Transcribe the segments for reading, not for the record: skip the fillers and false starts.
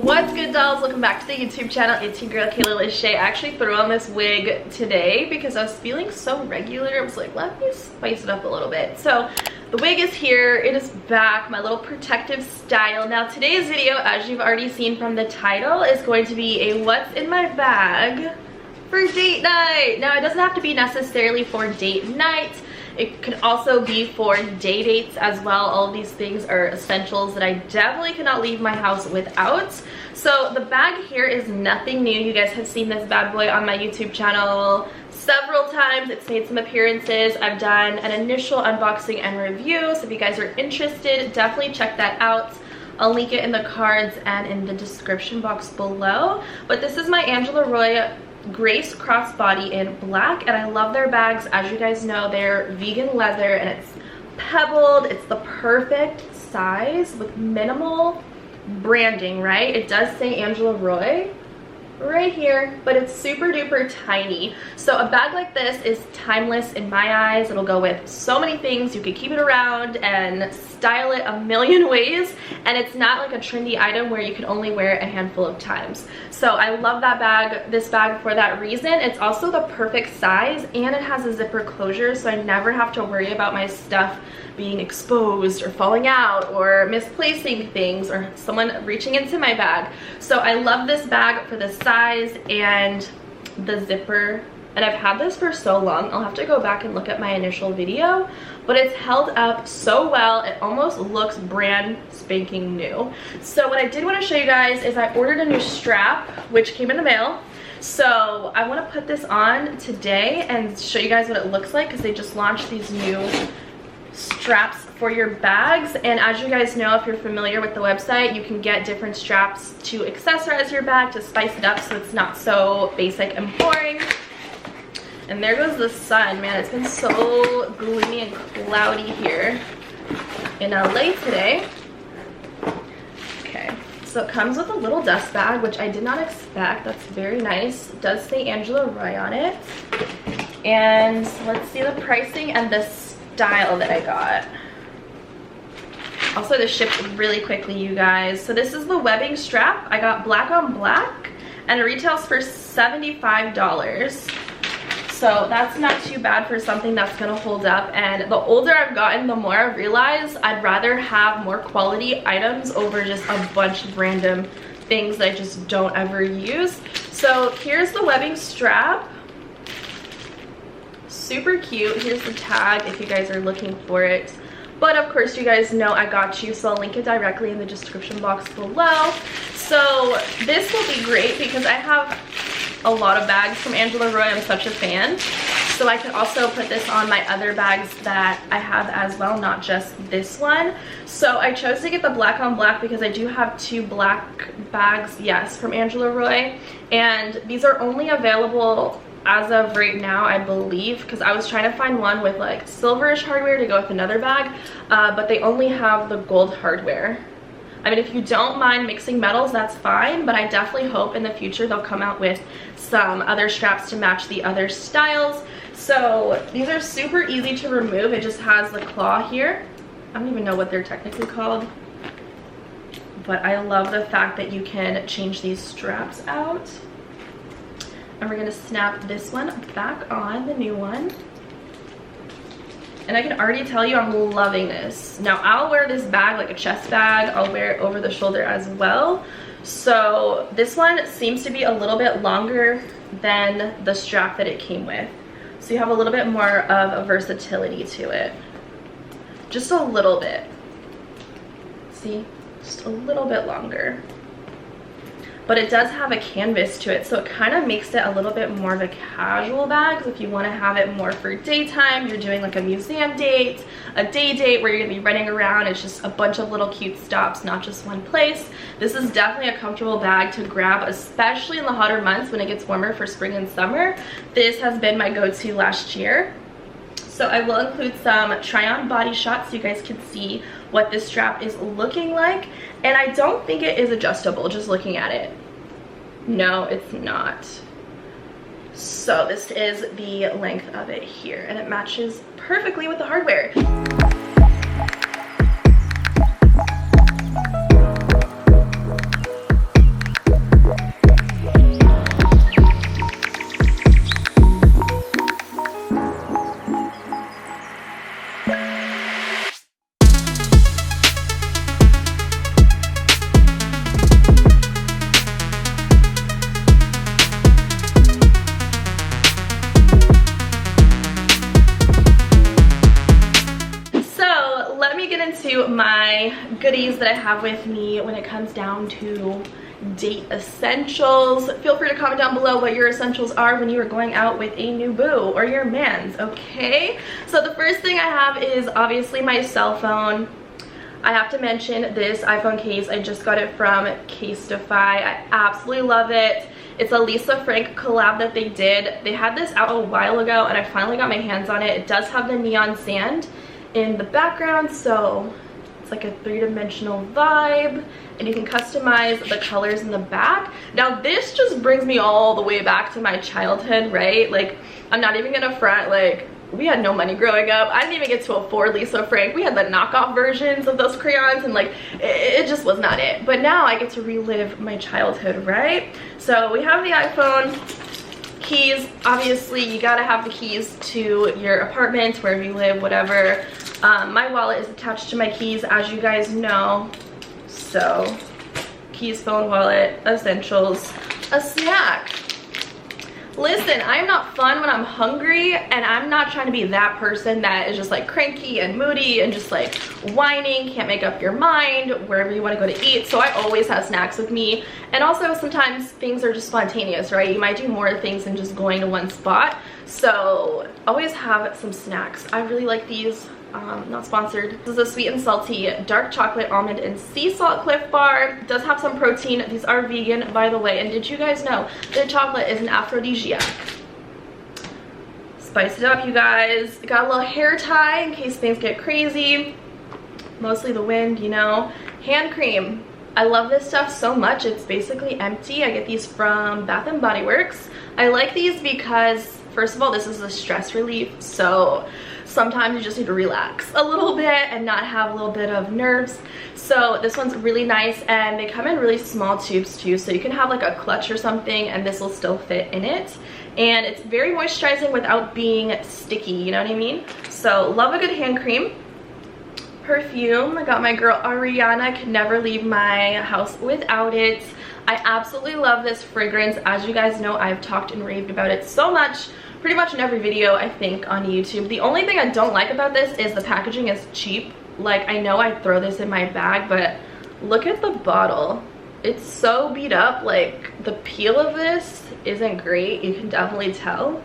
What's good, dolls? Welcome back to the YouTube channel. It's your girl Kayla Lashae. I actually threw on this wig today because I was feeling so regular. I was like, let me spice it up a little bit. So the wig is here. It is back, my little protective style. Now today's video, as you've already seen from the title, is going to be a what's in my bag for date night. Now it doesn't have to be necessarily for date night. It could also be for day dates as well. All of these things are essentials that I definitely cannot leave my house without. So the bag here is nothing new. You guys have seen this bad boy on my YouTube channel several times. It's made some appearances. I've done an initial unboxing and review. So if you guys are interested, definitely check that out. I'll link it in the cards and in the description box below. But this is my Angela Roy Grace Crossbody in black, and I love their bags. As you guys know, they're vegan leather and it's pebbled. It's the perfect size with minimal branding, right? It does say Angela Roy right here, but it's super duper tiny. So a bag like this is timeless in my eyes. It'll go with so many things. You could keep it around and style it a million ways, and it's not like a trendy item where you can only wear it a handful of times. So I love that bag, this bag, for that reason. It's also the perfect size, and it has a zipper closure, so I never have to worry about my stuff being exposed or falling out or misplacing things or someone reaching into my bag. So I love this bag for the size and the zipper, and I've had this for so long. I'll have to go back and look at my initial video, but it's held up so well. It almost looks brand spanking new. So what I did want to show you guys is I ordered a new strap, which came in the mail. So I want to put this on today and show you guys what it looks like, because they just launched these new straps for your bags. And as you guys know, if you're familiar with the website, you can get different straps to accessorize your bag, to spice it up so it's not so basic and boring. And there goes the sun, man. It's been so gloomy and cloudy here in LA today. Okay, so it comes with a little dust bag, which I did not expect. That's very nice. It does say Angela Roy on it. And let's see the pricing and the style that I got. Also, this shipped really quickly, you guys. So this is the webbing strap. I got black on black, and it retails for $75. So that's not too bad for something that's gonna hold up. And the older I've gotten, the more I've realized I'd rather have more quality items over just a bunch of random things that I just don't ever use. So here's the webbing strap. Super cute. Here's the tag if you guys are looking for it. But of course, you guys know I got you, so I'll link it directly in the description box below. So this will be great because I have a lot of bags from Angela Roy. I'm such a fan. So I can also put this on my other bags that I have as well, not just this one. So I chose to get the black on black because I do have two black bags, yes, from Angela Roy. And these are only available as of right now, I believe, because I was trying to find one with like silverish hardware to go with another bag, but they only have the gold hardware. I mean, if you don't mind mixing metals, that's fine, but I definitely hope in the future they'll come out with some other straps to match the other styles. So these are super easy to remove. It just has the claw here. I don't even know what they're technically called, but I love the fact that you can change these straps out. And we're gonna snap this one back on, the new one. And I can already tell you I'm loving this. Now I'll wear this bag like a chest bag. I'll wear it over the shoulder as well. So this one seems to be a little bit longer than the strap that it came with. So you have a little bit more of a versatility to it. Just a little bit. See, just a little bit longer. But it does have a canvas to it, so it kind of makes it a little bit more of a casual bag. If you want to have it more for daytime, you're doing like a museum date, a day date where you're gonna be running around, it's just a bunch of little cute stops, not just one place. This is definitely a comfortable bag to grab, especially in the hotter months when it gets warmer for spring and summer. This has been my go-to last year. So I will include some try-on body shots so you guys can see what this strap is looking like. And I don't think it is adjustable, just looking at it. No, it's not. So this is the length of it here, and it matches perfectly with the hardware. me get into my goodies that I have with me when it comes down to date essentials. Feel free to comment down below what your essentials are when you are going out with a new boo or your man's, okay? So the first thing I have is obviously my cell phone. I have to mention this iPhone case. I just got it from Casetify. I absolutely love it. It's a Lisa Frank collab that they did. They had this out a while ago and I finally got my hands on it. It does have the neon sand in the background, so it's like a three-dimensional vibe, and you can customize the colors in the back. Now this just brings me all the way back to my childhood, right? Like, I'm not even gonna front, like, we had no money growing up. I didn't even get to afford Lisa Frank. We had the knockoff versions of those crayons, and like it just was not it. But now I get to relive my childhood, right? So we have the iPhone. Keys, obviously you gotta have the keys to your apartment, wherever you live, whatever. My wallet is attached to my keys, as you guys know. So keys, phone, wallet, essentials, a snack. Listen, I'm not fun when I'm hungry, and I'm not trying to be that person that is just like cranky and moody and just like whining, can't make up your mind wherever you want to go to eat. So I always have snacks with me. And also sometimes things are just spontaneous, right? You might do more things than just going to one spot. So always have some snacks. I really like these. Not sponsored. This is a sweet and salty dark chocolate almond and sea salt Cliff Bar. It does have some protein. These are vegan, by the way. And did you guys know that chocolate is an aphrodisiac? Spice it up, you guys. Got a little hair tie in case things get crazy. Mostly the wind, you know. Hand cream. I love this stuff so much. It's basically empty. I get these from Bath & Body Works. I like these because, first of all, this is a stress relief. So sometimes you just need to relax a little bit and not have a little bit of nerves. So this one's really nice, and they come in really small tubes too, so you can have like a clutch or something and this will still fit in it. And it's very moisturizing without being sticky, you know what I mean? So love a good hand cream. Perfume, I got my girl Ariana, could never leave my house without it. I absolutely love this fragrance. As you guys know, I've talked and raved about it so much, pretty much in every video I think on YouTube. The only thing I don't like about this is the packaging is cheap. Like, I know I throw this in my bag, but look at the bottle. It's so beat up. Like, the peel of this isn't great, you can definitely tell,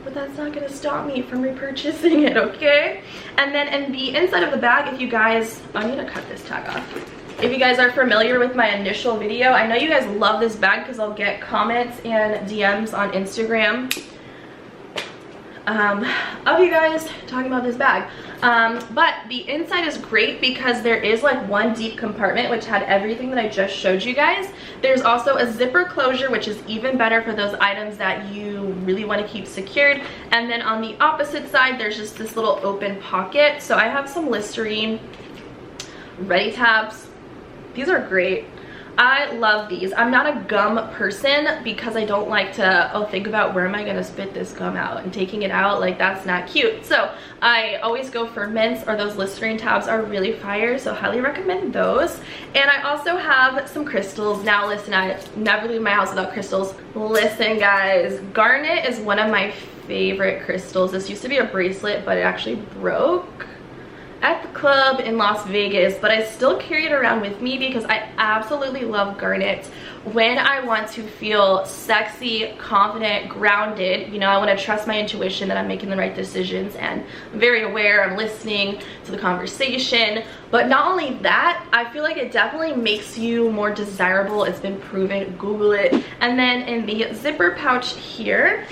but that's not gonna stop me from repurchasing it, okay? And then in the inside of the bag, if you guys, I'm gonna cut this tag off. If you guys are familiar with my initial video, I know you guys love this bag because I'll get comments and DMs on Instagram of you guys talking about this bag. But the inside is great because there is like one deep compartment which had everything that I just showed you guys. There's also a zipper closure, which is even better for those items that you really want to keep secured. And then on the opposite side, there's just this little open pocket. So I have some Listerine ready tabs. These are great. I love these. I'm not a gum person because I don't like to think about where am I gonna spit this gum out, and taking it out, like, that's not cute. So I always go for mints, or those Listerine tabs are really fire, so highly recommend those. And I also have some crystals. Now listen, I never leave my house without crystals. Listen guys, garnet is one of my favorite crystals. This used to be a bracelet, but it actually broke at the club in Las Vegas, but I still carry it around with me because I absolutely love garnet when I want to feel sexy, confident, grounded. You know, I want to trust my intuition that I'm making the right decisions, and I'm very aware, I'm listening to the conversation. But not only that, I feel like it definitely makes you more desirable. It's been proven, Google it. And then in the zipper pouch here,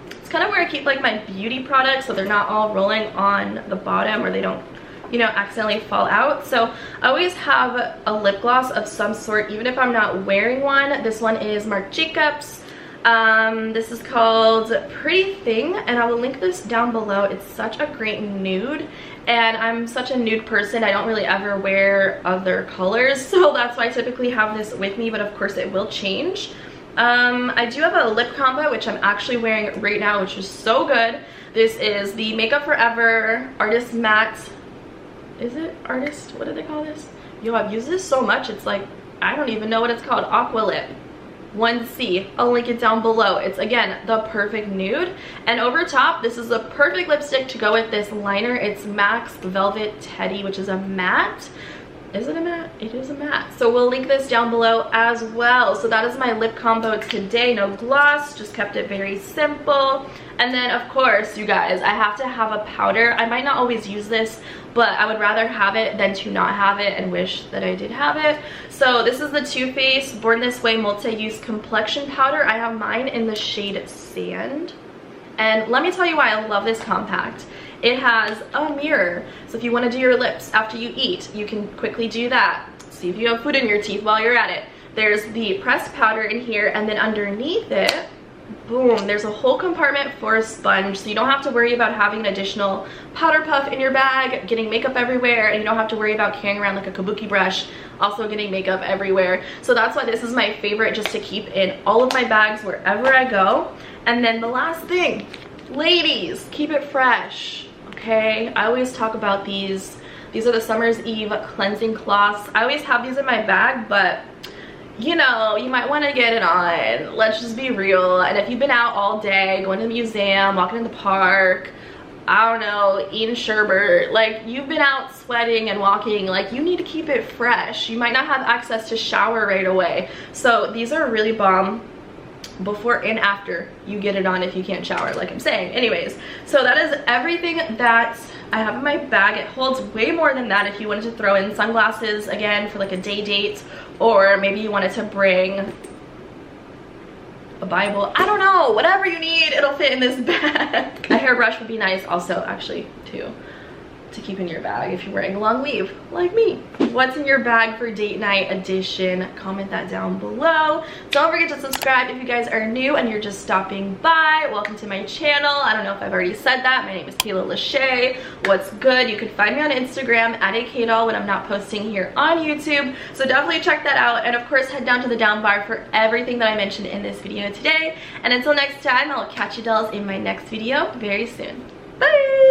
it's kind of where I keep like my beauty products so they're not all rolling on the bottom, or they don't, you know, accidentally fall out. So I always have a lip gloss of some sort, even if I'm not wearing one. This one is Marc Jacobs. This is called Pretty Thing, and I will link this down below. It's such a great nude, and I'm such a nude person. I don't really ever wear other colors, so that's why I typically have this with me, but of course it will change. I do have a lip combo, which I'm actually wearing right now, which is so good. This is the Makeup Forever Artist Matte. Is it Artist? What do they call this? Yo, I've used this so much, it's like, I don't even know what it's called. Aqua Lip. 1C. I'll link it down below. It's, again, the perfect nude. And over top, this is the perfect lipstick to go with this liner. It's MAC's Velvet Teddy, which is a matte. Is it a matte? It is a matte. So we'll link this down below as well. So that is my lip combo today. No gloss, just kept it very simple. And then, of course, you guys, I have to have a powder. I might not always use this, but I would rather have it than to not have it and wish that I did have it. So this is the Too Faced Born This Way Multi-Use Complexion Powder. I have mine in the shade Sand. And let me tell you why I love this compact. It has a mirror, so if you want to do your lips after you eat, you can quickly do that. See if you have food in your teeth while you're at it. There's the pressed powder in here, and then underneath it, boom, there's a whole compartment for a sponge, so you don't have to worry about having an additional powder puff in your bag, getting makeup everywhere, and you don't have to worry about carrying around like a kabuki brush, also getting makeup everywhere. So that's why this is my favorite, just to keep in all of my bags wherever I go. And then the last thing, ladies, keep it fresh. Okay, I always talk about these. These are the Summer's Eve cleansing cloths. I always have these in my bag, but you know, you might want to get it on. Let's just be real. And if you've been out all day, going to the museum, walking in the park, I don't know, eating sherbet, like you've been out sweating and walking, like you need to keep it fresh. You might not have access to shower right away. So these are really bomb before and after you get it on if you can't shower, like I'm saying. Anyways, so that is everything that I have in my bag. It holds way more than that if you wanted to throw in sunglasses again for like a day date, or maybe you wanted to bring a Bible. I don't know, whatever you need, it'll fit in this bag. A hairbrush would be nice also, actually, too, to keep in your bag if you're wearing a long weave like me. What's in your bag for date night edition? Comment that down below. Don't forget to subscribe if you guys are new and you're just stopping by. Welcome to my channel. I don't know if I've already said that. My name is Kayla Lashae. What's good? You can find me on Instagram at @akdoll when I'm not posting here on YouTube. So definitely check that out. And of course, head down to the down bar for everything that I mentioned in this video today. And until next time, I'll catch you dolls in my next video very soon. Bye!